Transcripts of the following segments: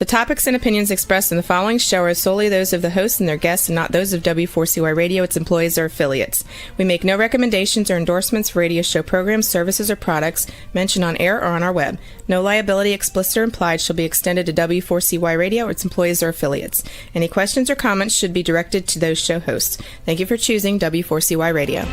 topics and opinions expressed in the following show are solely those of the host and their guests and not those of W4CY Radio, its employees, or affiliates. We make no recommendations or endorsements for radio show programs, services, or products mentioned on air or on our web. No liability, explicit or implied, shall be extended to W4CY Radio or its employees or affiliates. Any questions or comments should be directed to those show hosts. Thank you for choosing W4CY Radio.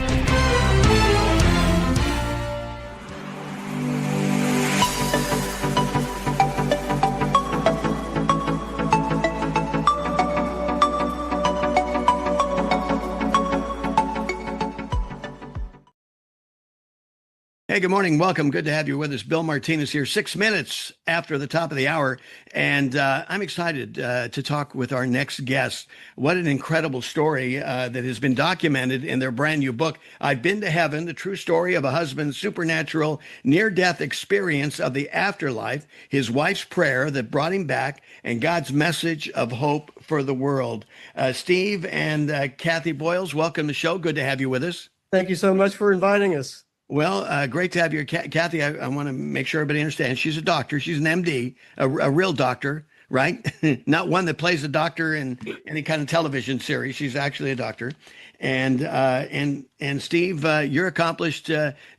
Hey, good morning. Welcome. Good to have you with us. Bill Martinez here, 6 minutes after the top of the hour. And I'm excited to talk with our next guest. What an incredible story that has been documented in their brand new book, I've Been to Heaven, the true story of a husband's supernatural near-death experience of the afterlife, his wife's prayer that brought him back, and God's message of hope for the world. Steve and Kathy Boyls, welcome to the show. Good to have you with us. Thank you so much for inviting us. Well, great to have you. Kathy, I want to make sure everybody understands. She's a doctor. She's an MD, a real doctor, right? Not one that plays a doctor in any kind of television series. She's actually a doctor. And Steve, you're accomplished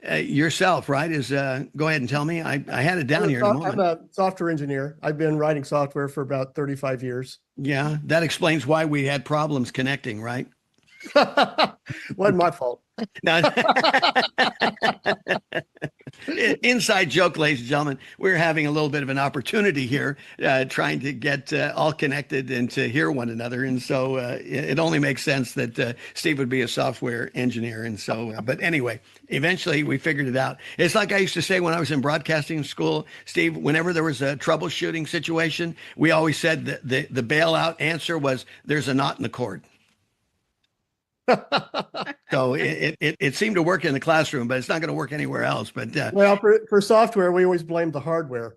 yourself, right? Go ahead and tell me. I had it down here in a moment. I'm a software engineer. I've been writing software for about 35 years. Yeah, that explains why we had problems connecting, right? Wasn't my fault. No. Inside joke, ladies and gentlemen. We're having a little bit of an opportunity here, trying to get all connected and to hear one another. And so it only makes sense that Steve would be a software engineer. And so, but anyway, eventually we figured it out. It's like I used to say when I was in broadcasting school, Steve, whenever there was a troubleshooting situation, we always said that the bailout answer was there's a knot in the cord. So it seemed to work in the classroom, but it's not going to work anywhere else. But well, for software, we always blame the hardware.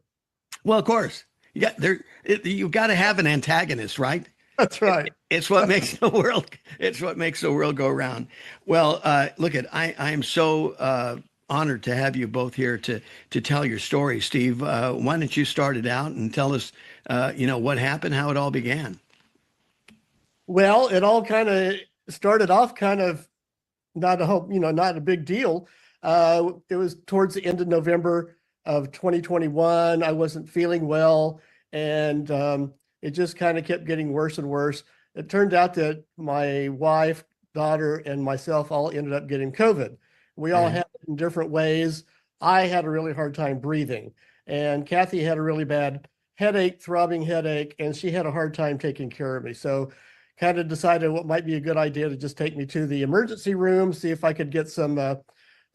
Well, of course, you've got to have an antagonist, right? That's right. It's what makes the world. It's what makes the world go round. Well, look I am so honored to have you both here to tell your story, Steve. Why don't you start it out and tell us, what happened, how it all began? Well, it all kind of started off kind of not a big deal. It was towards the end of November of 2021. I wasn't feeling well, and it just kind of kept getting worse and worse. It turned out that my wife, daughter, and myself all ended up getting COVID. We all had it in different ways. I had a really hard time breathing, and Kathy had a really bad headache, throbbing headache, and she had a hard time taking care of me. So kind of decided what might be a good idea to just take me to the emergency room, see if I could get some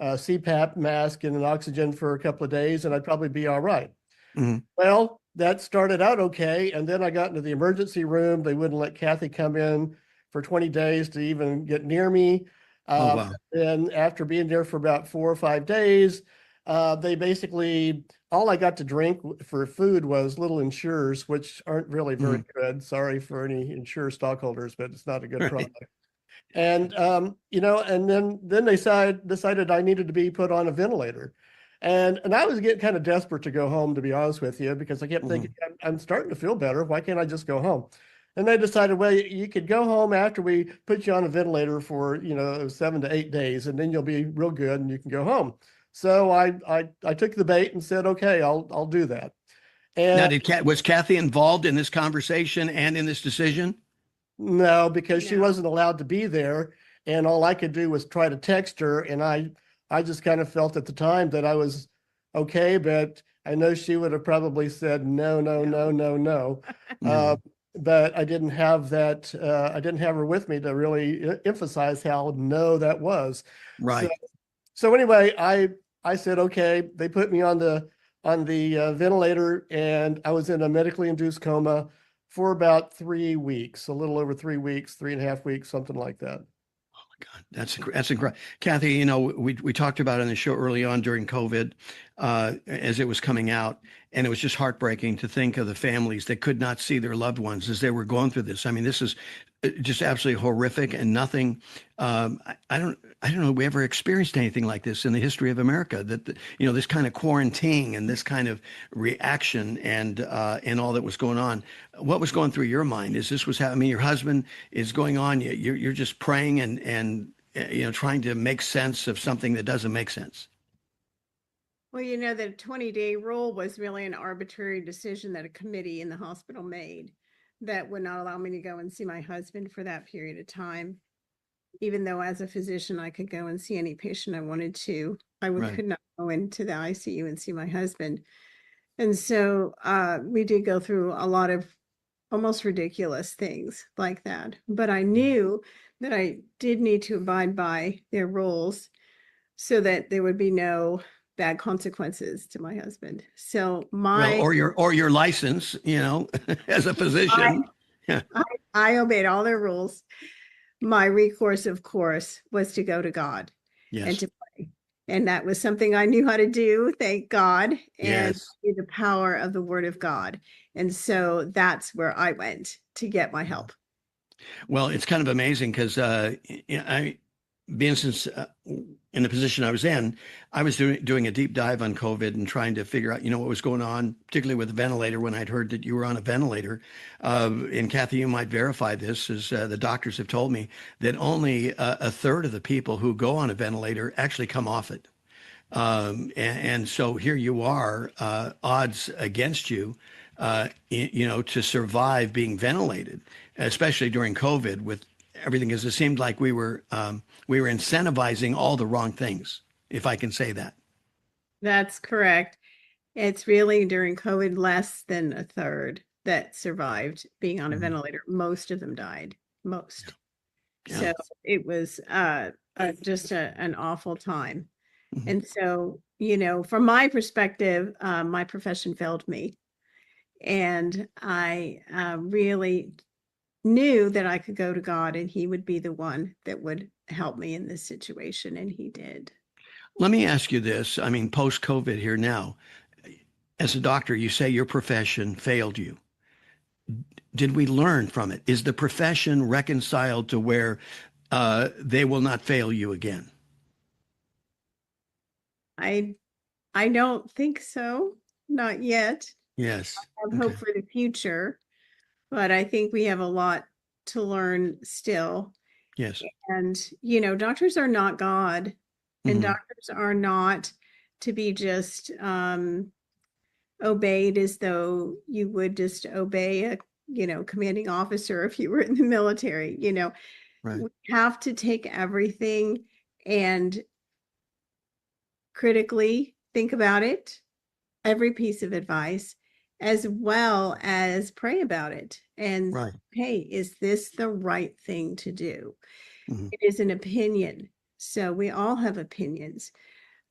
CPAP mask and an oxygen for a couple of days, and I'd probably be all right. Mm-hmm. Well, that started out okay, and then I got into the emergency room. They wouldn't let Kathy come in for 20 days to even get near me. Wow. And after being there for about 4 or 5 days, they basically, all I got to drink for food was little Ensures, which aren't really very good. Sorry for any Ensure stockholders, but it's not a good product. And, and then they decided I needed to be put on a ventilator. And I was getting kind of desperate to go home, to be honest with you, because I kept thinking, I'm starting to feel better. Why can't I just go home? And they decided, well, you could go home after we put you on a ventilator for, 7 to 8 days, and then you'll be real good and you can go home. So I took the bait and said, okay, I'll do that. And now, was Kathy involved in this conversation and in this decision? No, because she wasn't allowed to be there, and all I could do was try to text her. And I just kind of felt at the time that I was okay, but I know she would have probably said no. But I didn't have that. I didn't have her with me to really emphasize how no that was. Right. So anyway, I said, okay, they put me on the ventilator, and I was in a medically induced coma for about 3 weeks, a little over 3 weeks, 3.5 weeks, something like that. Oh my God, that's incredible. Kathy, we talked about it in the show early on during COVID, as it was coming out, and it was just heartbreaking to think of the families that could not see their loved ones as they were going through this. I mean, this is just absolutely horrific, and nothing. I don't know we ever experienced anything like this in the history of America. This kind of quarantine and this kind of reaction and all that was going on. What was going through your mind? Is this was happening? I mean, your husband is going on. You're just praying and trying to make sense of something that doesn't make sense. Well, the 20-day rule was really an arbitrary decision that a committee in the hospital made that would not allow me to go and see my husband for that period of time. Even though as a physician, I could go and see any patient I wanted to, could not go into the ICU and see my husband. And so we did go through a lot of almost ridiculous things like that. But I knew that I did need to abide by their rules so that there would be no bad consequences to my husband. So or your license, as a physician. I obeyed all their rules. My recourse, of course, was to go to God and to pray. And that was something I knew how to do, thank God, and the power of the Word of God. And so that's where I went to get my help. Well, it's kind of amazing because being since in the position I was in, I was doing a deep dive on COVID and trying to figure out, what was going on, particularly with the ventilator. When I'd heard that you were on a ventilator, and Kathy, you might verify this, as the doctors have told me that only a third of the people who go on a ventilator actually come off it. And so here you are, odds against you, to survive being ventilated, especially during COVID with everything, because it seemed like we were incentivizing all the wrong things, if I can say that. That's correct. It's really during COVID, less than a third that survived being on a ventilator. Most of them died. Most. Yeah. So it was just an awful time. Mm-hmm. And so, from my perspective, my profession failed me. And I really knew that I could go to God and he would be the one that would help me in this situation. And he did. Let me ask you this. I mean, post-COVID here now, as a doctor, you say your profession failed you. Did we learn from it? Is the profession reconciled to where they will not fail you again? I don't think so. Not yet. Yes. I have hope for the future. But I think we have a lot to learn still. Yes. And, doctors are not God, and doctors are not to be just obeyed as though you would just obey a, commanding officer if you were in the military. Right. We have to take everything and critically think about it, every piece of advice, as well as pray about it and hey, is this the right thing to do? It is an opinion. So we all have opinions.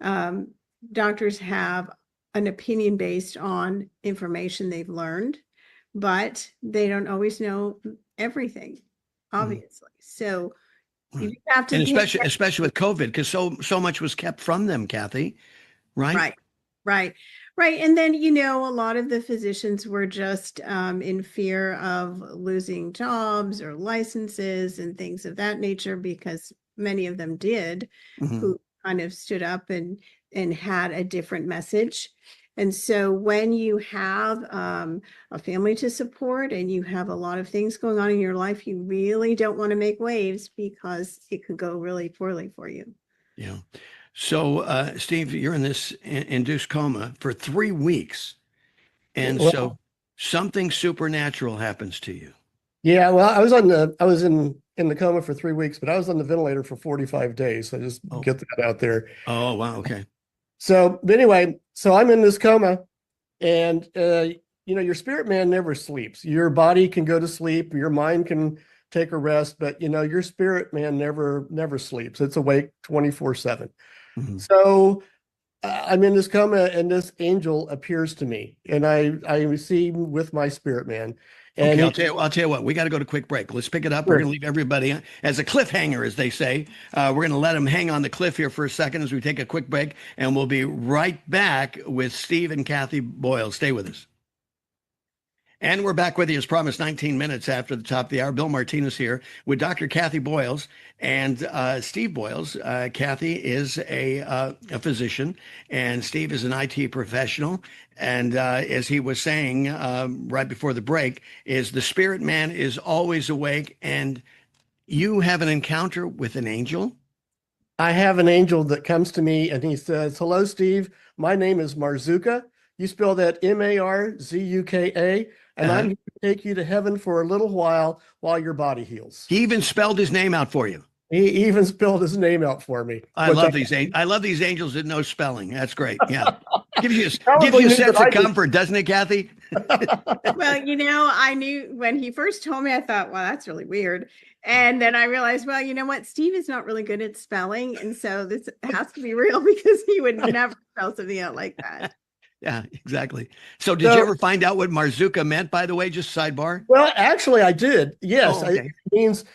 Doctors have an opinion based on information they've learned, but they don't always know everything, obviously. So you have to, and especially with COVID, because so much was kept from them, Kathy. Right. And then, a lot of the physicians were just in fear of losing jobs or licenses and things of that nature, because many of them did, who kind of stood up and had a different message. And so when you have a family to support and you have a lot of things going on in your life, you really don't want to make waves because it could go really poorly for you. Yeah. So, Steve, you're in this induced coma for 3 weeks. And so something supernatural happens to you. Yeah. Well, I was in the coma for 3 weeks, but I was on the ventilator for 45 days. So just get that out there. Oh, wow. Okay. So, but anyway, I'm in this coma and, your spirit man never sleeps. Your body can go to sleep. Your mind can take a rest, but your spirit man never sleeps. It's awake 24/7. So I'm in this coma and this angel appears to me and I see him with my spirit man. And okay, I'll tell you what, we got to go to a quick break. Let's pick it up. Sure. We're going to leave everybody as a cliffhanger, as they say. We're going to let them hang on the cliff here for a second as we take a quick break, and we'll be right back with Steve and Kathy Boyls. Stay with us. And we're back with you as promised, 19 minutes after the top of the hour. Bill Martinez here with Dr. Kathy Boyls and Steve Boyls. Kathy is a physician, and Steve is an IT professional. And as he was saying right before the break, is the spirit man is always awake. And you have an encounter with an angel? I have an angel that comes to me and he says, "Hello, Steve. My name is Marzuka. You spell that Marzuka, and I'm here to take you to heaven for a little while your body heals." He even spelled his name out for you. He even spelled his name out for me. I love these angels that know spelling. That's great. Yeah. gives you a Probably sense of comfort, doesn't it, Kathy? Well, I knew when he first told me, I thought, well, that's really weird. And then I realized, well, you know what? Steve is not really good at spelling. And so this has to be real because he would never spell something out like that. Yeah, exactly. So did you ever find out what Marzuka meant, by the way, just sidebar? Well, actually, I did. Yes. Oh, okay.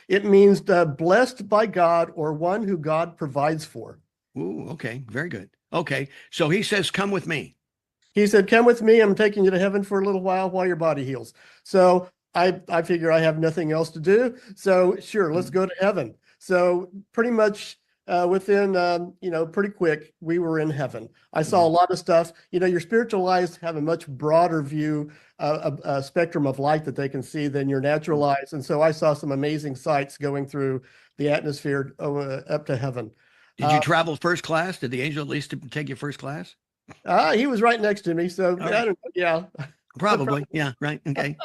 It means blessed by God or one who God provides for. Ooh, okay. Very good. Okay. So he says, come with me. He said, "Come with me. I'm taking you to heaven for a little while your body heals." So I figure I have nothing else to do. So sure, let's go to heaven. So pretty much within, pretty quick, we were in heaven. I saw a lot of stuff. Your spiritual eyes have a much broader view, a spectrum of light that they can see than your natural eyes. And so I saw some amazing sights going through the atmosphere up to heaven. Did you travel first class? Did the angel at least take you first class? He was right next to me. So I don't know. Yeah. Probably. Yeah. Right. Okay.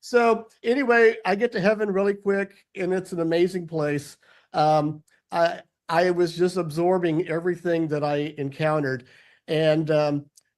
So anyway, I get to heaven really quick, and it's an amazing place. I was just absorbing everything that I encountered. And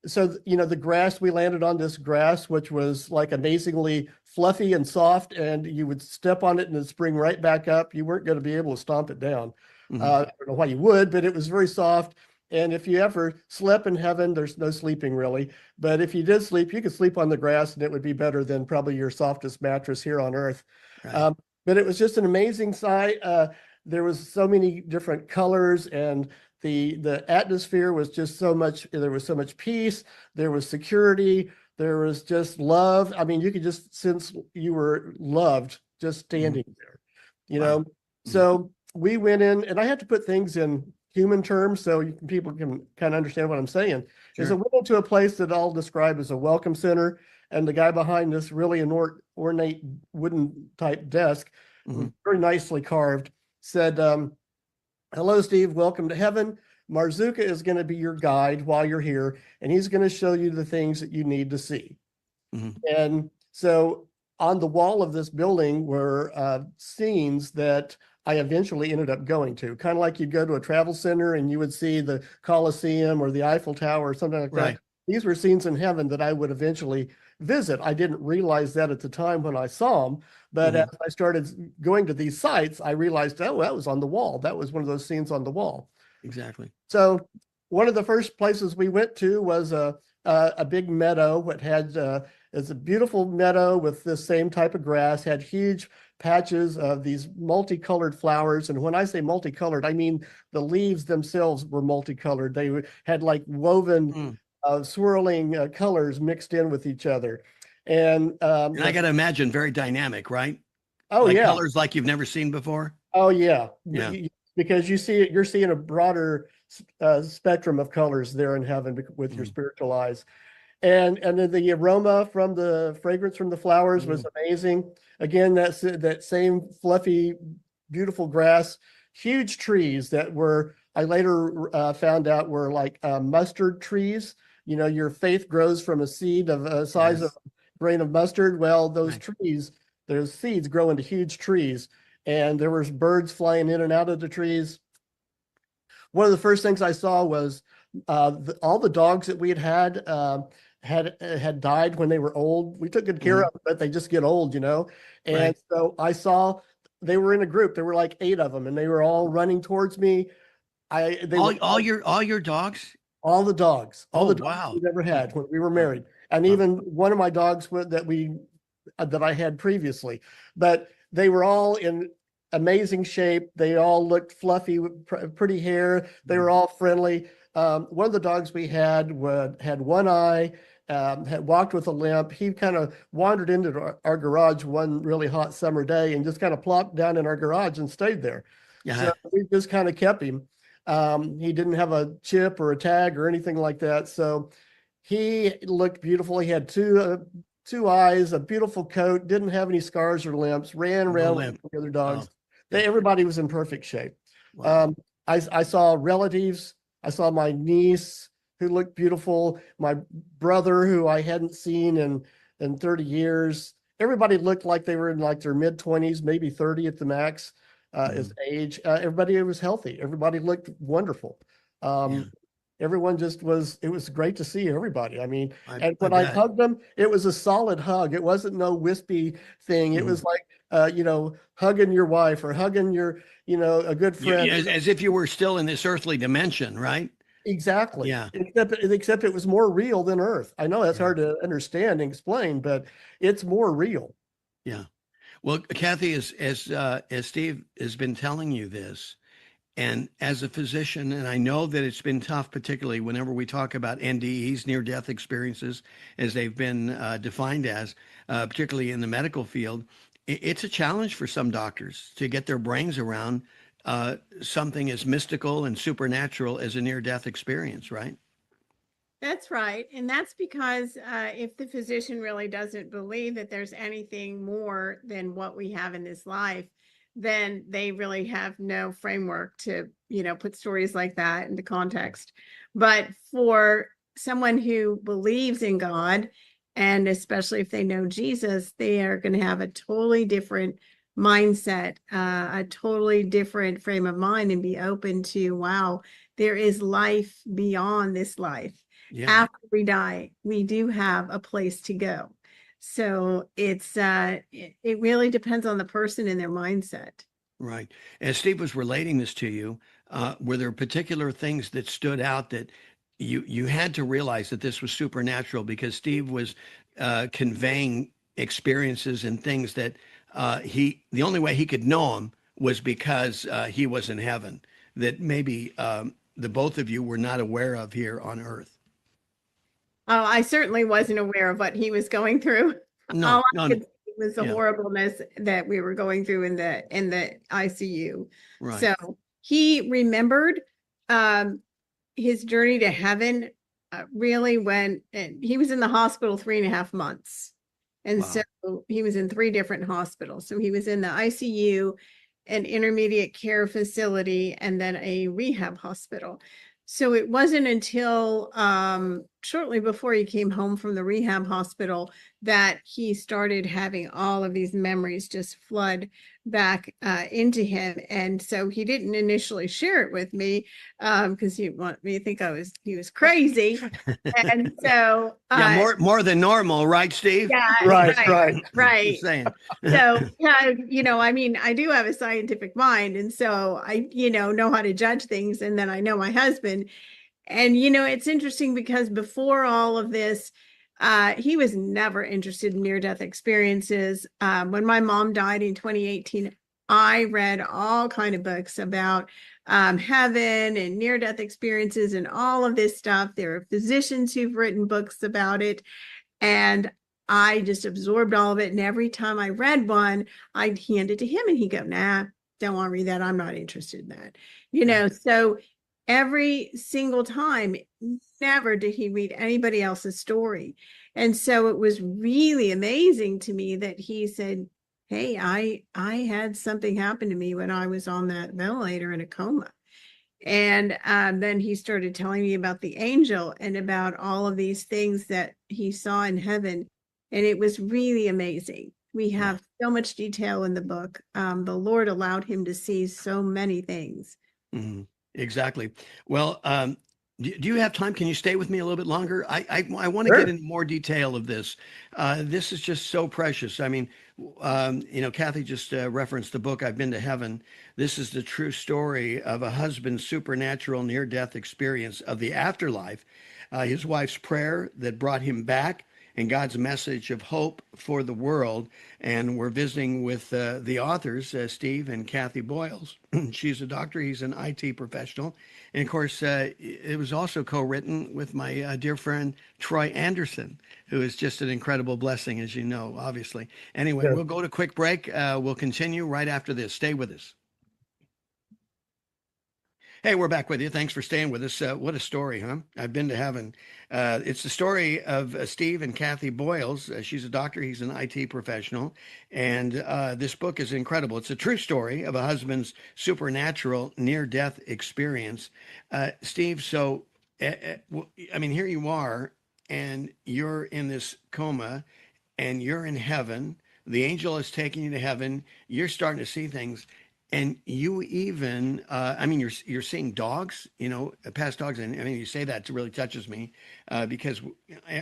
so, the grass, we landed on this grass, which was like amazingly fluffy and soft, and you would step on it and it'd spring right back up. You weren't going to be able to stomp it down. Mm-hmm. I don't know why you would, but it was very soft. And if you ever slept in heaven, there's no sleeping really. But if you did sleep, you could sleep on the grass and it would be better than probably your softest mattress here on earth. Right. But it was just an amazing sight. There was so many different colors, and the atmosphere was just so much. There was so much peace. There was security. There was just love. I mean, you could just sense you were loved just standing there, Wow. So we went in, and I had to put things in human terms so people can kind of understand what I'm saying. Sure. So we went to a place that I'll describe as a welcome center, and the guy behind us, really an ornate wooden type desk, very nicely carved, said, "Hello, Steve, welcome to heaven. Marzuka is going to be your guide while you're here, and he's going to show you the things that you need to see." And so on the wall of this building were scenes that I eventually ended up going to, kind of like you'd go to a travel center and you would see the Colosseum or the Eiffel Tower or something like Right. that. These were scenes in heaven that I would eventually visit. I didn't realize that at the time when I saw them, but as I started going to these sites, I realized, oh, that was on the wall. That was one of those scenes on the wall. Exactly. So one of the first places we went to was a big meadow. It had it's a beautiful meadow with the same type of grass, had huge patches of these multicolored flowers. And when I say multicolored, I mean the leaves themselves were multicolored. They had like woven swirling colors mixed in with each other. And I got to imagine very dynamic, right? Oh, like yeah. Colors like you've never seen before. Oh, yeah. Yeah. Because you're seeing a broader spectrum of colors there in heaven with your spiritual eyes. And then the aroma from the fragrance from the flowers was amazing. Again, that same fluffy, beautiful grass, huge trees that were, I later found out were like mustard trees. Your faith grows from a seed of a size of a grain of mustard. Well, those trees, those seeds grow into huge trees. And there was birds flying in and out of the trees. One of the first things I saw was all the dogs that we had died when they were old. We took good care of them, but they just get old, And so I saw they were in a group. There were like 8 of them, and they were all running towards me. All your dogs? All the dogs, all the dogs wow. we've ever had when we were married, and even one of my dogs that I had previously. But they were all in amazing shape. They all looked fluffy, with pretty hair. They were all friendly. One of the dogs we had had one eye, had walked with a limp. He kind of wandered into our garage one really hot summer day and just kind of plopped down in our garage and stayed there. Yeah. So we just kind of kept him. He didn't have a chip or a tag or anything like that. So he looked beautiful. He had two eyes, a beautiful coat, didn't have any scars or limps, ran around with the other dogs. Everybody was in perfect shape. Wow. I saw relatives. I saw my niece who looked beautiful, my brother who I hadn't seen in 30 years. Everybody looked like they were in like their mid-20s, maybe 30 at the max as age. Everybody was healthy. Everybody looked wonderful. Everyone just was, it was great to see everybody. I mean, and when I hugged them, it was a solid hug. It wasn't no wispy thing. It was like, hugging your wife or hugging your, a good friend. As if you were still in this earthly dimension, right? Exactly. Yeah. Except it was more real than Earth. I know that's hard to understand and explain, but it's more real. Yeah. Well, Kathy, as Steve has been telling you this, and as a physician, and I know that it's been tough, particularly whenever we talk about NDEs, near-death experiences, as they've been defined as, particularly in the medical field, it's a challenge for some doctors to get their brains around something as mystical and supernatural as a near-death experience, right? That's right. And that's because if the physician really doesn't believe that there's anything more than what we have in this life, then they really have no framework to, put stories like that into context. But for someone who believes in God, and especially if they know Jesus, they are going to have a totally different mindset, a totally different frame of mind, and be open to, wow, there is life beyond this life. Yeah. After we die, we do have a place to go. So it's it really depends on the person and their mindset. Right. As Steve was relating this to you, were there particular things that stood out that you had to realize that this was supernatural, because Steve was conveying experiences and things that the only way he could know them was because he was in heaven, that maybe the both of you were not aware of here on earth? Oh, I certainly wasn't aware of what he was going through. No, All I no. could see was the horribleness that we were going through in the ICU. Right. So he remembered his journey to heaven really when he was in the hospital 3.5 months. And so he was in 3 different hospitals. So he was in the ICU, an intermediate care facility, and then a rehab hospital. So it wasn't until shortly before he came home from the rehab hospital that he started having all of these memories just flood back into him. And so he didn't initially share it with me because he wanted me to think he was crazy. And so more than normal, right, Steve? Yeah, right. Just saying. So I mean, I do have a scientific mind, and so I know how to judge things, and then I know my husband. And it's interesting because before all of this, he was never interested in near-death experiences. When my mom died in 2018, I read all kind of books about heaven and near-death experiences and all of this stuff. There are physicians who've written books about it, and I just absorbed all of it. And every time I read one, I'd hand it to him, and he'd go, "Nah, don't want to read that. I'm not interested in that." So every single time, never did he read anybody else's story. And so it was really amazing to me that he said, "Hey, I had something happen to me when I was on that ventilator in a coma." And then he started telling me about the angel and about all of these things that he saw in heaven. And it was really amazing. We have so much detail in the book. The Lord allowed him to see so many things. Mm-hmm. Exactly. Well, do you have time? Can you stay with me a little bit longer? I want to get into more detail of this. This is just so precious. I mean, Kathy just referenced the book, I've Been to Heaven. This is the true story of a husband's supernatural near-death experience of the afterlife, his wife's prayer that brought him back, and God's message of hope for the world. And we're visiting with the authors, Steve and Kathy Boyls. She's a doctor, he's an IT professional. And of course, it was also co-written with my dear friend, Troy Anderson, who is just an incredible blessing, as you know, obviously. Anyway, Yeah. we'll go to quick break. We'll continue right after this. Stay with us. Hey, we're back with you. Thanks for staying with us. What a story, huh? I've been to heaven. It's the story of Steve and Kathy Boyls. She's a doctor, he's an IT professional. And this book is incredible. It's a true story of a husband's supernatural near death experience. Steve, so, I mean, here you are, and you're in this coma, and you're in heaven. The angel is taking you to heaven. You're starting to see things. And you even, I mean, you're seeing dogs, you know, past dogs, and I mean, you say that, it really touches me, because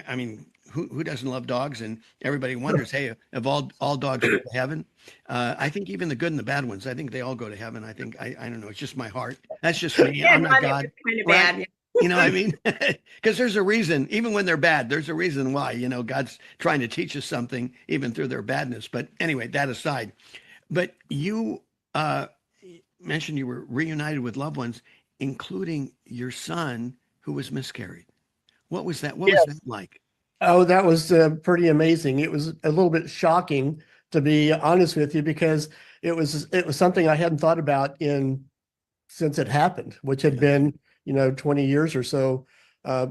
I mean, who doesn't love dogs? And everybody wonders, hey, if all dogs go to heaven, I think even the good and the bad ones, I think they all go to heaven. I don't know, it's just my heart. That's just me. Yeah, I'm not I think God, it's kind of right? bad. You know what I mean? Because there's a reason, even when they're bad, there's a reason why. You know, God's trying to teach us something, even through their badness. But anyway, that aside. But you uh, mentioned you were reunited with loved ones, including your son who was miscarried. What was that? What was that Yes. like? Oh, that was pretty amazing. It was a little bit shocking, to be honest with you, because it was something I hadn't thought about in since it happened, which had Yeah. been 20 years or so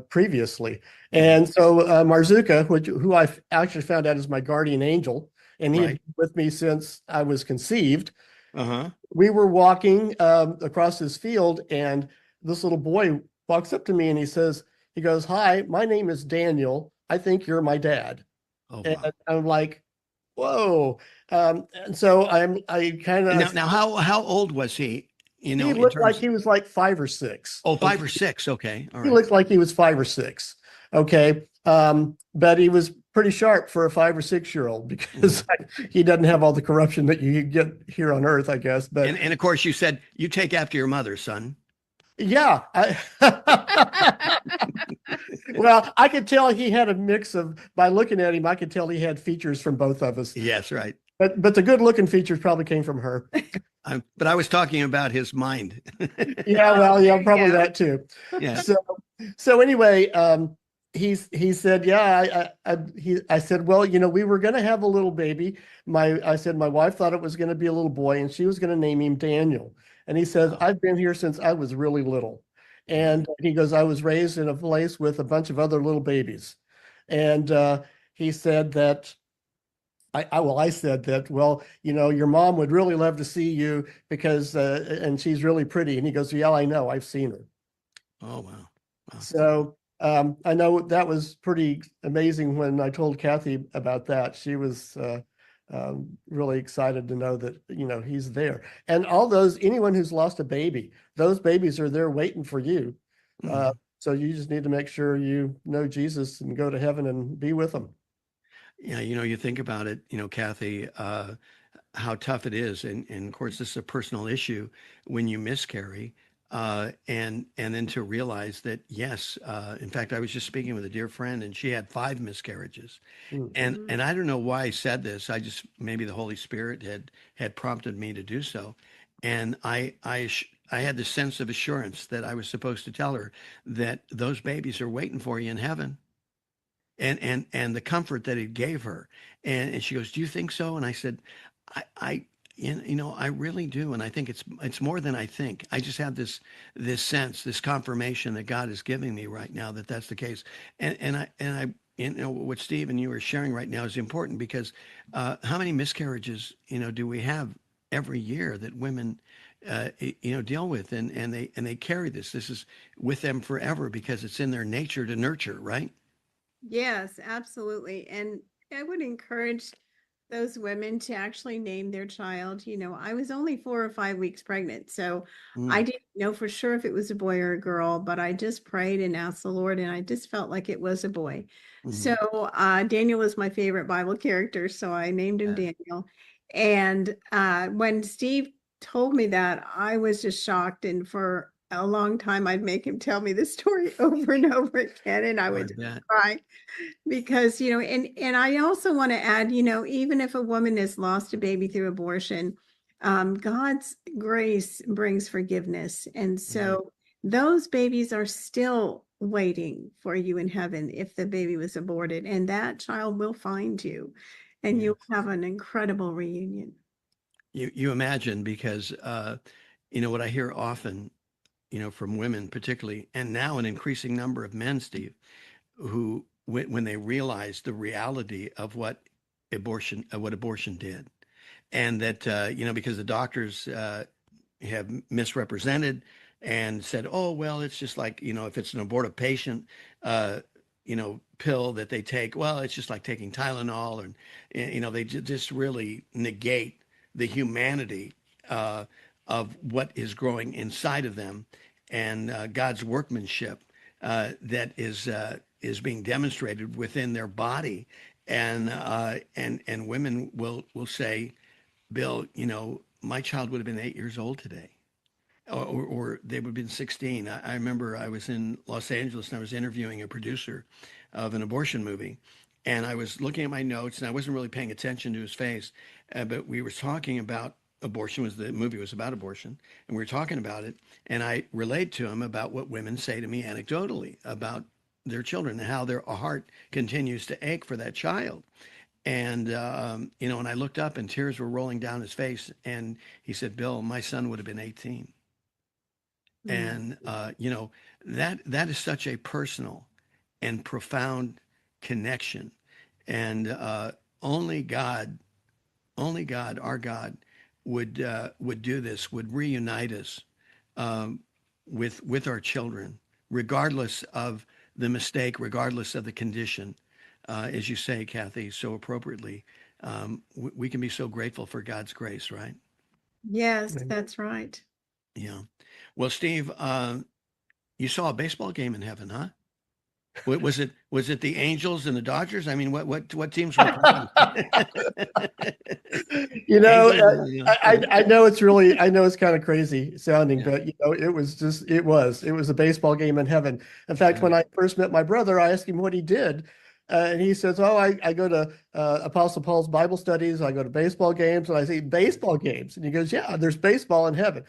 previously. Mhm. And so Marzuka, who I actually found out is my guardian angel, and he had Right. been with me since I was conceived. Uh-huh. We were walking across this field, and this little boy walks up to me and he goes, "Hi, my name is Daniel. I think you're my dad." Oh, And wow. I'm like, "Whoa!" And so I kind And now, of now, how old was he? You he know, in looked like terms. he was like 5 or 6. Oh, Okay, 5 or 6. Okay. All he right. looked like he was 5 or 6. Okay, but he was pretty sharp for a 5 or 6 year old Mhm. because he doesn't have all the corruption that you get here on Earth, I guess. But And of course, you said you take after your mother, son. yeah, well, I could tell he had a mix of, by looking at him, I could tell he had features from both of us. Yes, right. But the good looking features probably came from her. But I was talking about his mind. Yeah, Oh, well, there yeah, you probably go. that too. Yeah. So so anyway, he said, yeah, I said, well, we were going to have a little baby. I said my wife thought it was going to be a little boy, and she was going to name him Daniel. And he says, Wow. I've been here since I was really little. Mhm. And he goes, I was raised in a place with a bunch of other little babies. And he said that I said that, well, your mom would really love to see you because and she's really pretty. And he goes, yeah, I know, I've seen her. Oh, wow. Wow. So I know that was pretty amazing when I told Kathy about that. She was really excited to know that, he's there. And anyone who's lost a baby, those babies are there waiting for you. Uh, Mhm. so you just need to make sure you know Jesus and go to heaven and be with him. Yeah, you think about it, Kathy, how tough it is, and of course, this is a personal issue when you miscarry, and then to realize that yes, in fact, I was just speaking with a dear friend, and she had 5 miscarriages, Mm. Mhm. and I don't know why I said this. I just maybe the Holy Spirit had prompted me to do so, and I had the sense of assurance that I was supposed to tell her that those babies are waiting for you in heaven, and the comfort that it gave her. And she goes, "Do you think so?" And I said, I I really do, and I think it's more than I think. I just have this sense, this confirmation that God is giving me right now that that's the case. And I what Steve and you are sharing right now is important because how many miscarriages do we have every year that women deal with, and they carry this is with them forever because it's in their nature to nurture, right? Yes, absolutely. And I would encourage those women to actually name their child. I was only 4 or 5 weeks pregnant, so I Mm, didn't know for sure if it was a boy or a girl, but I just prayed and asked the Lord, and I just felt like it was a boy. So mhm. Daniel was my favorite Bible character, so I named him Yeah. Daniel. And when Steve told me that, I was just shocked. And for a long time, I'd make him tell me the story over and over again, and I would just cry because, and I also want to add, even if a woman has lost a baby through abortion, God's grace brings forgiveness. And so those babies are still waiting for you in heaven if the baby was aborted, and that child will find you and you'll have an incredible reunion. You imagine, because what I hear often, from women particularly, and now an increasing number of men, Steve, who when they realize the reality of what abortion did, and that because the doctors have misrepresented and said, oh well, it's just like, if it's an abortive patient pill that they take, well, it's just like taking Tylenol, and they just really negate the humanity of what is growing inside of them, and God's workmanship that is being demonstrated within their body. And women will say, Bill, my child would have been 8 years old today, or they would have been 16. I remember I was in Los Angeles and I was interviewing a producer of an abortion movie, and I was looking at my notes and I wasn't really paying attention to his face, but we were talking about abortion. The movie was about abortion, and we were talking about it, and I relayed to him about what women say to me anecdotally about their children and how their heart continues to ache for that child. And, and I looked up and tears were rolling down his face. And he said, Bill, my son would have been 18. And, that is such a personal and profound connection. And only God, our God, would do this, would reunite us with our children, regardless of the mistake, regardless of the condition. As you say, Kathy, so appropriately, we can be so grateful for God's grace, right? Yes, that's right. Yeah. Well, Steve, you saw a baseball game in heaven, huh? Was it the Angels and the Dodgers? I mean, what teams were playing? I know it's kind of crazy sounding, but it was a baseball game in heaven. In fact, when I first met my brother, I asked him what he did. And he says, oh, I go to Apostle Paul's Bible studies. I go to baseball games. And I say, baseball games? And he goes, yeah, there's baseball in heaven.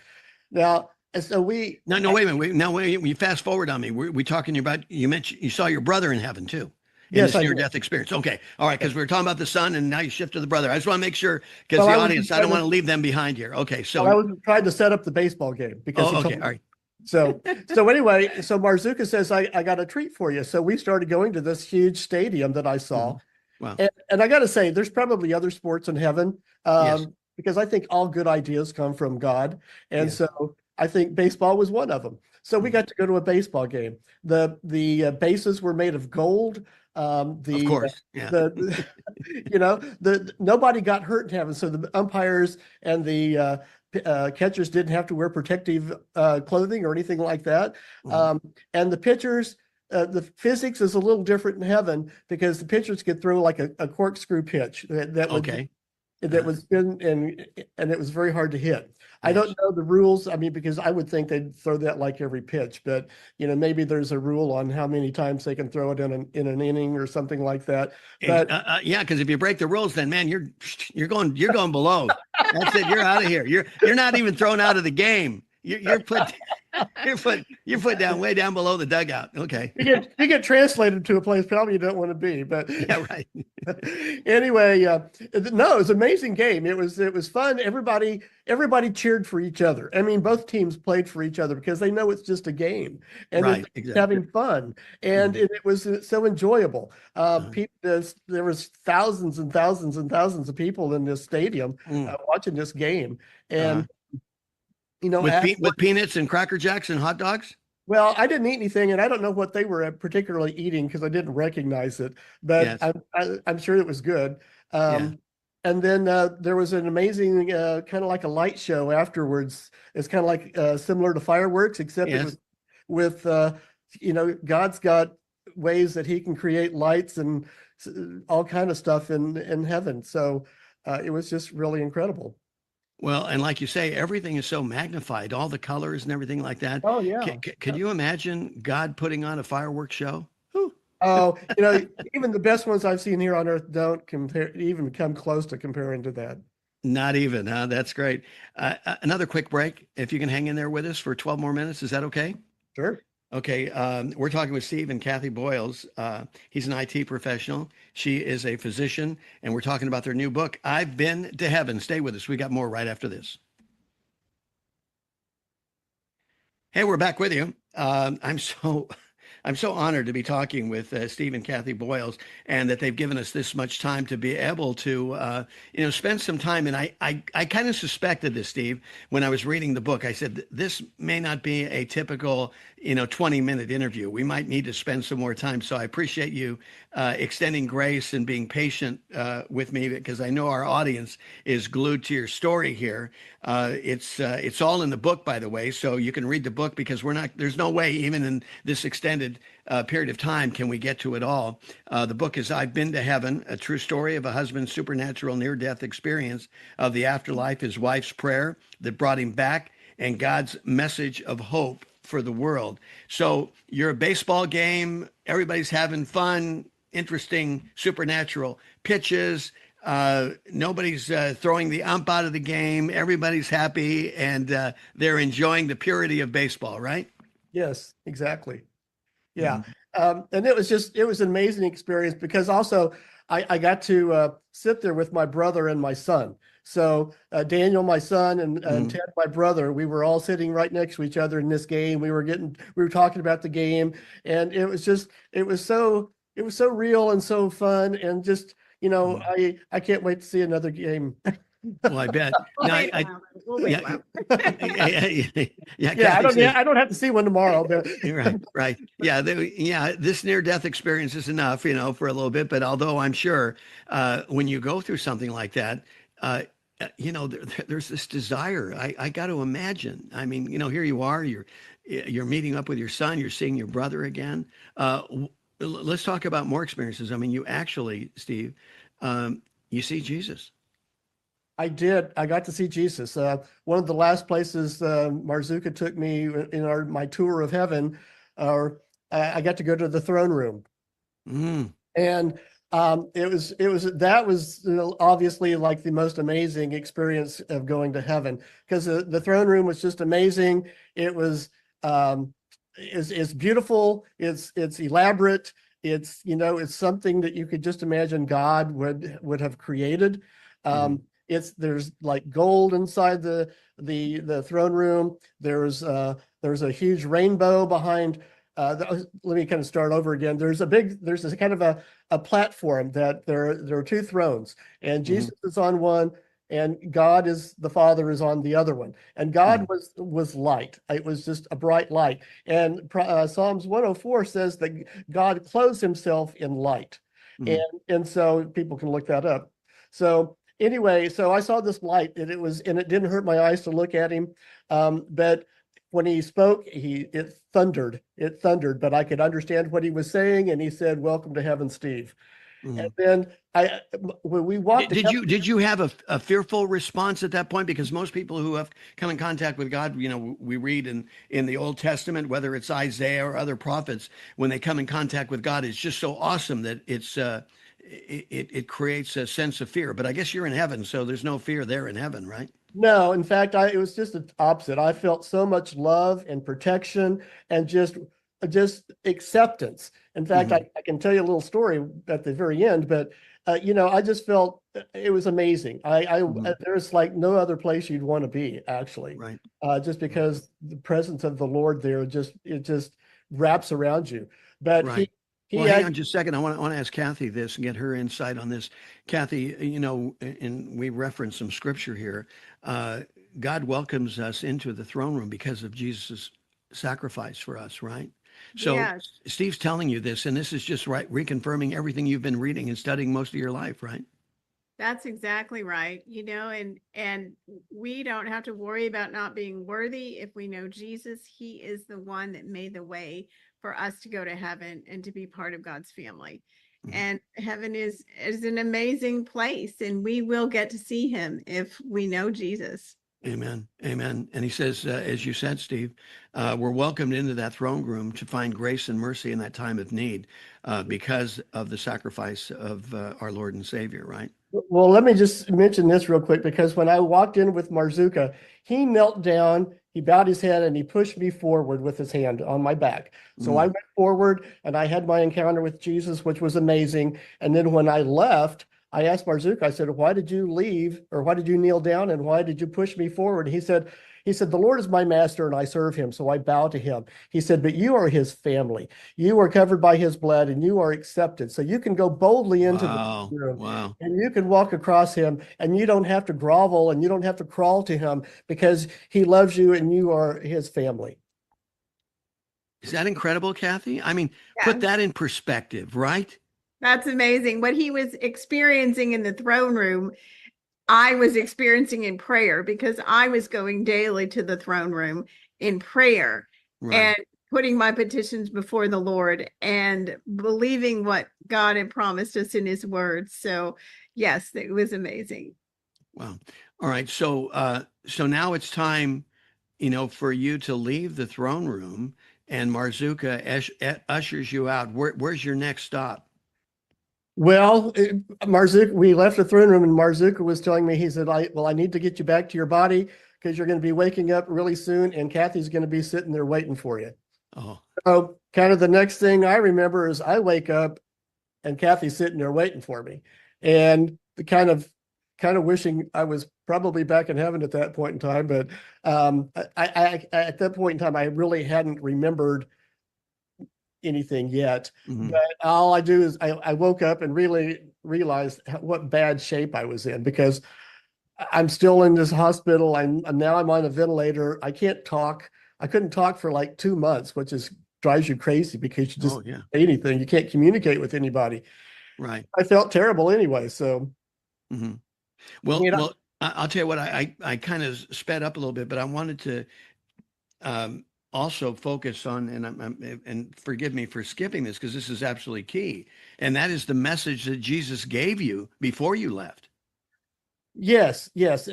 Now, and so wait a minute. We fast forward on me. We talking about, you mentioned you saw your brother in heaven too. Yes, this near-death experience. Okay. All right. Because we were talking about the son, and now you shift to the brother. I just want to make sure, because the audience, I don't want to leave them behind here. Okay. So I was trying to set up the baseball game because all right. So anyway, so Marzuka says, I got a treat for you. So we started going to this huge stadium that I saw. Wow. And I got to say, there's probably other sports in heaven, Yes. because I think all good ideas come from God. And so I think baseball was one of them. So we got to go to a baseball game. The bases were made of gold. Of course. Nobody got hurt in heaven. So the umpires and the catchers didn't have to wear protective clothing or anything like that. And the pitchers, the physics is a little different in heaven, because the pitchers could throw like a corkscrew pitch that was spin, and it was very hard to hit. I don't know the rules. I mean, because I would think they'd throw that like every pitch, but maybe there's a rule on how many times they can throw it in an inning or something like that. But because if you break the rules, then man, you're going below. That's it. You're out of here. You're not even thrown out of the game. You're put down way down below the dugout. Okay. You get translated to a place probably you don't want to be, but yeah, right. Anyway, no, it was an amazing game. It was fun. Everybody cheered for each other. I mean, both teams played for each other because they know it's just a game, and exactly. having fun, and it was so enjoyable. There was thousands and thousands and thousands of people in this stadium watching this game, and with peanuts and Cracker Jacks and hot dogs. Well, I didn't eat anything, and I don't know what they were particularly eating because I didn't recognize it. But I'm sure it was good. And then there was an amazing kind of like a light show afterwards. It's kind of like similar to fireworks, except it was with God's got ways that He can create lights and all kind of stuff in heaven. So it was just really incredible. Well, and like you say, everything is so magnified, all the colors and everything like that. Oh yeah. Could you imagine God putting on a fireworks show? Whew. Oh, even the best ones I've seen here on Earth don't compare, even come close to comparing to that. Not even, huh? That's great. Another quick break. If you can hang in there with us for 12 more minutes, is that okay? Sure. Okay, we're talking with Steve and Kathy Boyls. He's an IT professional. She is a physician, and we're talking about their new book, I've Been to Heaven. Stay with us. We got more right after this. Hey, we're back with you. I'm so honored to be talking with Steve and Kathy Boyls, and that they've given us this much time to be able to, spend some time. And I kind of suspected this, Steve, when I was reading the book. I said, this may not be a typical, 20-minute interview. We might need to spend some more time. So I appreciate you extending grace and being patient with me, because I know our audience is glued to your story here. It's all in the book, by the way, so you can read the book, because there's no way, even in this extended period of time, can we get to it all. The book is I've Been to Heaven, a true story of a husband's supernatural near-death experience of the afterlife, his wife's prayer that brought him back, and God's message of hope for the world. So you're a baseball game, everybody's having fun, interesting supernatural pitches. Nobody's throwing the ump out of the game. Everybody's happy, and they're enjoying the purity of baseball, right? Yes, exactly. Yeah. And it was an amazing experience, because also I got to sit there with my brother and my son. So Daniel, my son, and Ted, my brother, we were all sitting right next to each other in this game. We were talking about the game, and it was so real and so fun, and just, I can't wait to see another game. Well, I bet. Now, We'll wait a while. Yeah, I don't have to see one tomorrow. But right. Yeah, this near-death experience is enough, for a little bit. But although I'm sure when you go through something like that, there's this desire. I got to imagine. I mean, here you are. You're meeting up with your son. You're seeing your brother again. Let's talk about more experiences. I mean, you actually, Steve, you see Jesus. I did. I got to see Jesus. One of the last places Marzuka took me in my tour of heaven, I got to go to the throne room, and that was obviously like the most amazing experience of going to heaven, because the throne room was just amazing. It was it's beautiful. It's elaborate. It's something that you could just imagine God would have created. There's like gold inside the throne room. There's a huge rainbow behind. Let me kind of start over again. There's this kind of a platform that there are two thrones, and Jesus is on one, and God is the Father is on the other one. And God was light. It was just a bright light. And Psalms 104 says that God clothes himself in light. And so people can look that up. So anyway, so I saw this light, and it didn't hurt my eyes to look at him. But when he spoke, it thundered, but I could understand what he was saying. And he said, "Welcome to heaven, Steve." And then when we walked, did you have a fearful response at that point? Because most people who have come in contact with God, we read in the Old Testament, whether it's Isaiah or other prophets, when they come in contact with God, it's just so awesome that it creates a sense of fear. But I guess you're in heaven, so there's no fear there in heaven, right? No, in fact, it was just the opposite. I felt so much love and protection and just acceptance. In fact, I can tell you a little story at the very end, but I just felt it was amazing. There's like no other place you'd want to be, actually, right? Just because the presence of the Lord there it just wraps around you. But right. Hang on just a second. I want to ask Kathy this and get her insight on this. Kathy, and we reference some scripture here. God welcomes us into the throne room because of Jesus' sacrifice for us, right? So Yes. Steve's telling you this, and this is just reconfirming everything you've been reading and studying most of your life, right? That's exactly right. And we don't have to worry about not being worthy. If we know Jesus, he is the one that made the way for us to go to heaven and to be part of God's family. And heaven is an amazing place, and we will get to see him if we know Jesus. Amen. Amen. And he says, as you said, Steve, we're welcomed into that throne room to find grace and mercy in that time of need because of the sacrifice of our Lord and Savior, right? Well, let me just mention this real quick because when I walked in with Marzuka, he knelt down, he bowed his head, and he pushed me forward with his hand on my back. So I Mm. went forward and I had my encounter with Jesus, which was amazing. And then when I left, I asked Marzuka, I said, why did you leave or why did you kneel down and why did you push me forward? He said, the Lord is my master and I serve him. So I bow to him. He said, but you are his family. You are covered by his blood and you are accepted. So you can go boldly into the Wow. room. Wow. And you can walk across him and you don't have to grovel and you don't have to crawl to him because he loves you and you are his family. Is that incredible, Kathy? I mean, put Yeah, that in perspective, right? that's amazing. What he was experiencing in the throne room, I was experiencing in prayer because I was going daily to the throne room in prayer Right. and putting my petitions before the Lord and believing what God had promised us in his word. So, yes, it was amazing. Wow. All right. So now it's time, for you to leave the throne room, and Marzuka ushers you out. Where's your next stop? Well, Marzuka, we left the throne room and Marzuka was telling me, he said, I need to get you back to your body because you're going to be waking up really soon and Kathy's going to be sitting there waiting for you. Oh, So kind of the next thing I remember is I wake up and Kathy's sitting there waiting for me. And the kind of wishing I was probably back in heaven at that point in time. But I at that point in time, I really hadn't remembered anything yet. mhm. But all I do is I woke up and really realized what bad shape I was in because I'm still in this hospital. Now I'm on a ventilator. I can't talk. I couldn't talk for like 2 months, which is drives you crazy because you just Oh, yeah. say anything. You can't communicate with anybody. Right. I felt terrible anyway. So, Hmm. I Well, mean, well, I'll tell you what, I kind of sped up a little bit, but I wanted to also focus on, and forgive me for skipping this because this is absolutely key, and that is the message that Jesus gave you before you left. yes, yes.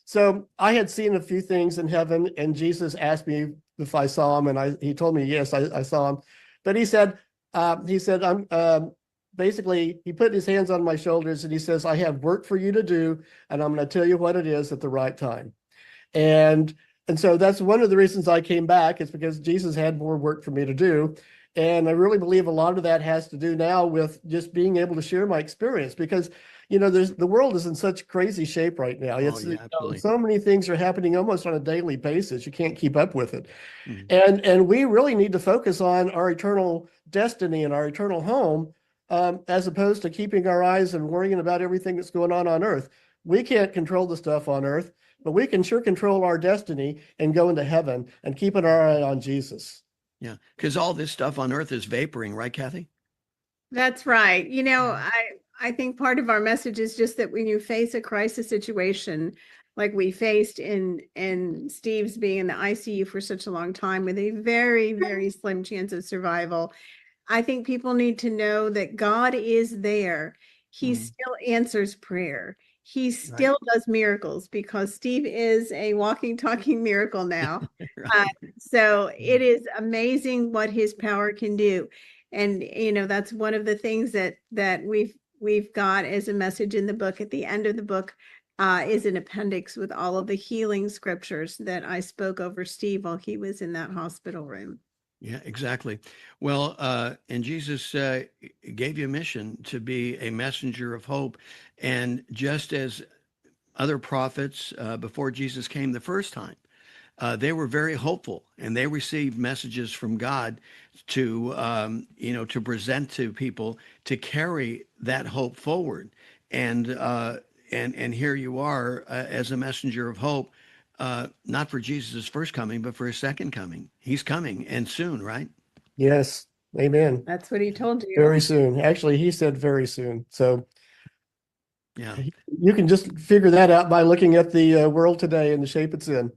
So I had seen a few things in heaven, and Jesus asked me if I saw him, and he told me yes, I saw him. But he said, I'm basically he put his hands on my shoulders and he says, I have work for you to do, and I'm going to tell you what it is at the right time. And and so that's one of the reasons I came back is because Jesus had more work for me to do. And I really believe a lot of that has to do now with just being able to share my experience because there's the world is in such crazy shape right now. Oh, It's yeah, absolutely. so many things are happening almost on a daily basis. You can't keep up with it. Mhm. And we really need to focus on our eternal destiny and our eternal home, as opposed to keeping our eyes and worrying about everything that's going on earth. We can't control the stuff on earth, but we can sure control our destiny and go into heaven and keeping our eye on Jesus. Yeah, because all this stuff on earth is vaporing, right, Kathy? That's right. I think part of our message is just that when you face a crisis situation like we faced in Steve's being in the ICU for such a long time with a very, very slim chance of survival, I think people need to know that God is there. He Mhm. still answers prayer. He Right. still does miracles because Steve is a walking, talking miracle now. Uh, Right. so it Mhm. is amazing what his power can do. And that's one of the things that we've got as a message in the book. At the end of the book is an appendix with all of the healing scriptures that I spoke over Steve while he was in that hospital room. Yeah, exactly. Well, and Jesus gave you a mission to be a messenger of hope. And just as other prophets before Jesus came the first time, they were very hopeful and they received messages from God to present to people to carry that hope forward. And here you are as a messenger of hope, not for Jesus' first coming, but for his second coming. He's coming and soon, right? Yes. Amen. That's what he told you. Very soon. Actually, he said very soon. So Yeah. you can just figure that out by looking at the world today and the shape it's in.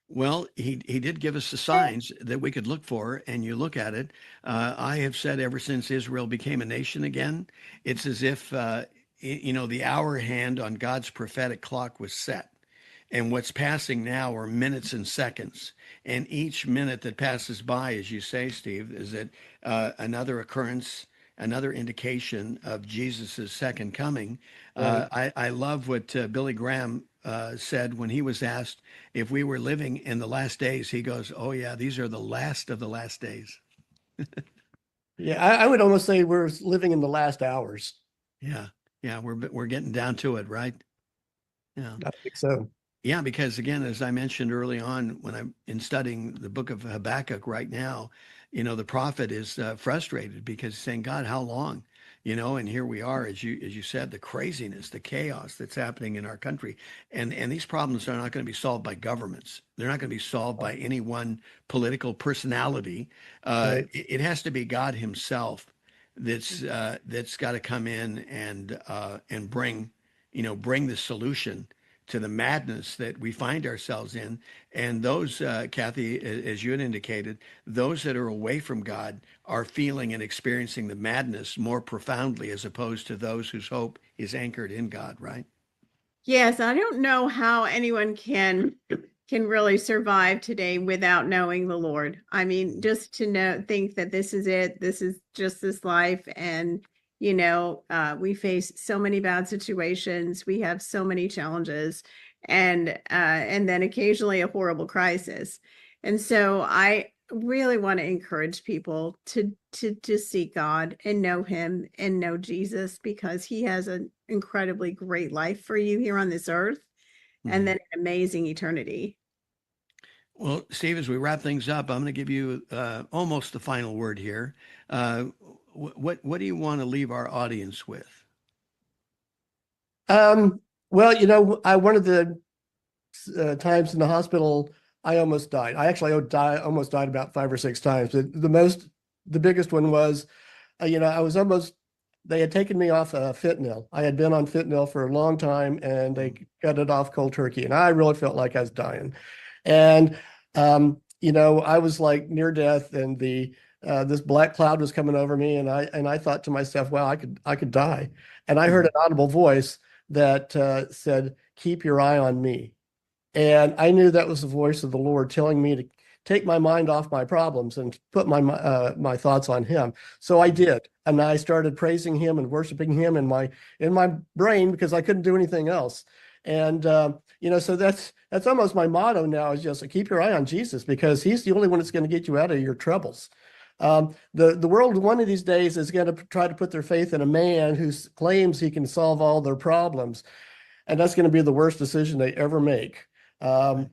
Well, he did give us the signs that we could look for, and you look at it. I have said ever since Israel became a nation again, it's as if the hour hand on God's prophetic clock was set. And what's passing now are minutes and seconds. And each minute that passes by, as you say, Steve, is that another occurrence, another indication of Jesus's second coming. Right. I love what Billy Graham said when he was asked if we were living in the last days. He goes, "Oh yeah, these are the last of the last days." Yeah, I would almost say we're living in the last hours. Yeah, yeah, we're getting down to it, right? Yeah. I think so. Yeah, because again, as I mentioned early on, when I'm in studying the book of Habakkuk right now, the prophet is frustrated because he's saying, "God, how long?" And here we are, as you said, the craziness, the chaos that's happening in our country, and these problems are not going to be solved by governments. They're not going to be solved by any one political personality. Right. It has to be God Himself that's got to come in and bring the solution to the madness that we find ourselves in. And those, Kathy, as you had indicated, those that are away from God are feeling and experiencing the madness more profoundly as opposed to those whose hope is anchored in God, right? Yes, I don't know how anyone can really survive today without knowing the Lord. I mean, just to think that this is it, this is just this life, and we face so many bad situations, we have so many challenges, and then occasionally a horrible crisis. And so I really want to encourage people to seek God and know Him and know Jesus, because He has an incredibly great life for you here on this earth, and then an amazing eternity. Well, Steve, as we wrap things up, I'm going to give you almost the final word here. What do you want to leave our audience with? Well, one of the times in the hospital, I almost died. I actually almost died about 5 or 6 times. The biggest one was, I was almost, they had taken me off fentanyl. I had been on fentanyl for a long time, and they cut it off cold turkey, and I really felt like I was dying. And I was like near death, and this black cloud was coming over me, and I thought to myself, well, I could die. And I heard an audible voice that said, "Keep your eye on me." And I knew that was the voice of the Lord telling me to take my mind off my problems and put my thoughts on Him. So I did, and I started praising Him and worshiping Him in my brain, because I couldn't do anything else. And so that's almost my motto now, is just keep your eye on Jesus, because He's the only one that's going to get you out of your troubles. The world one of these days is going to try to put their faith in a man who claims he can solve all their problems, and that's going to be the worst decision they ever make.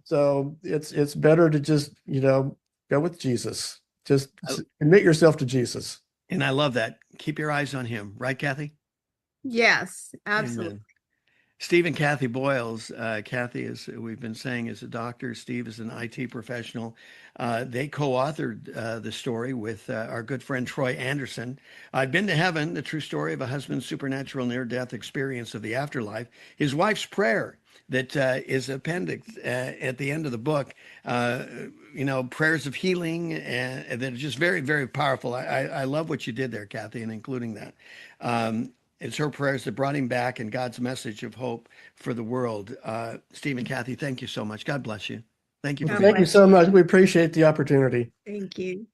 So it's better to just go with Jesus. Just admit yourself to Jesus. And I love that. Keep your eyes on Him, right, Kathy? Yes, absolutely. Amen. Steve and Kathy Boyls. Kathy, as we've been saying, is a doctor. Steve is an IT professional. They co-authored the story with our good friend Troy Anderson. I've Been to Heaven, the true story of a husband's supernatural near-death experience of the afterlife. His wife's prayer that is appendix at the end of the book, prayers of healing, and that are just very, very powerful. I love what you did there, Kathy, in including that. It's her prayers that brought him back, and God's message of hope for the world. Steve and Kathy, thank you so much. God bless you. Thank you for Thank you so much. We appreciate the opportunity. Thank you.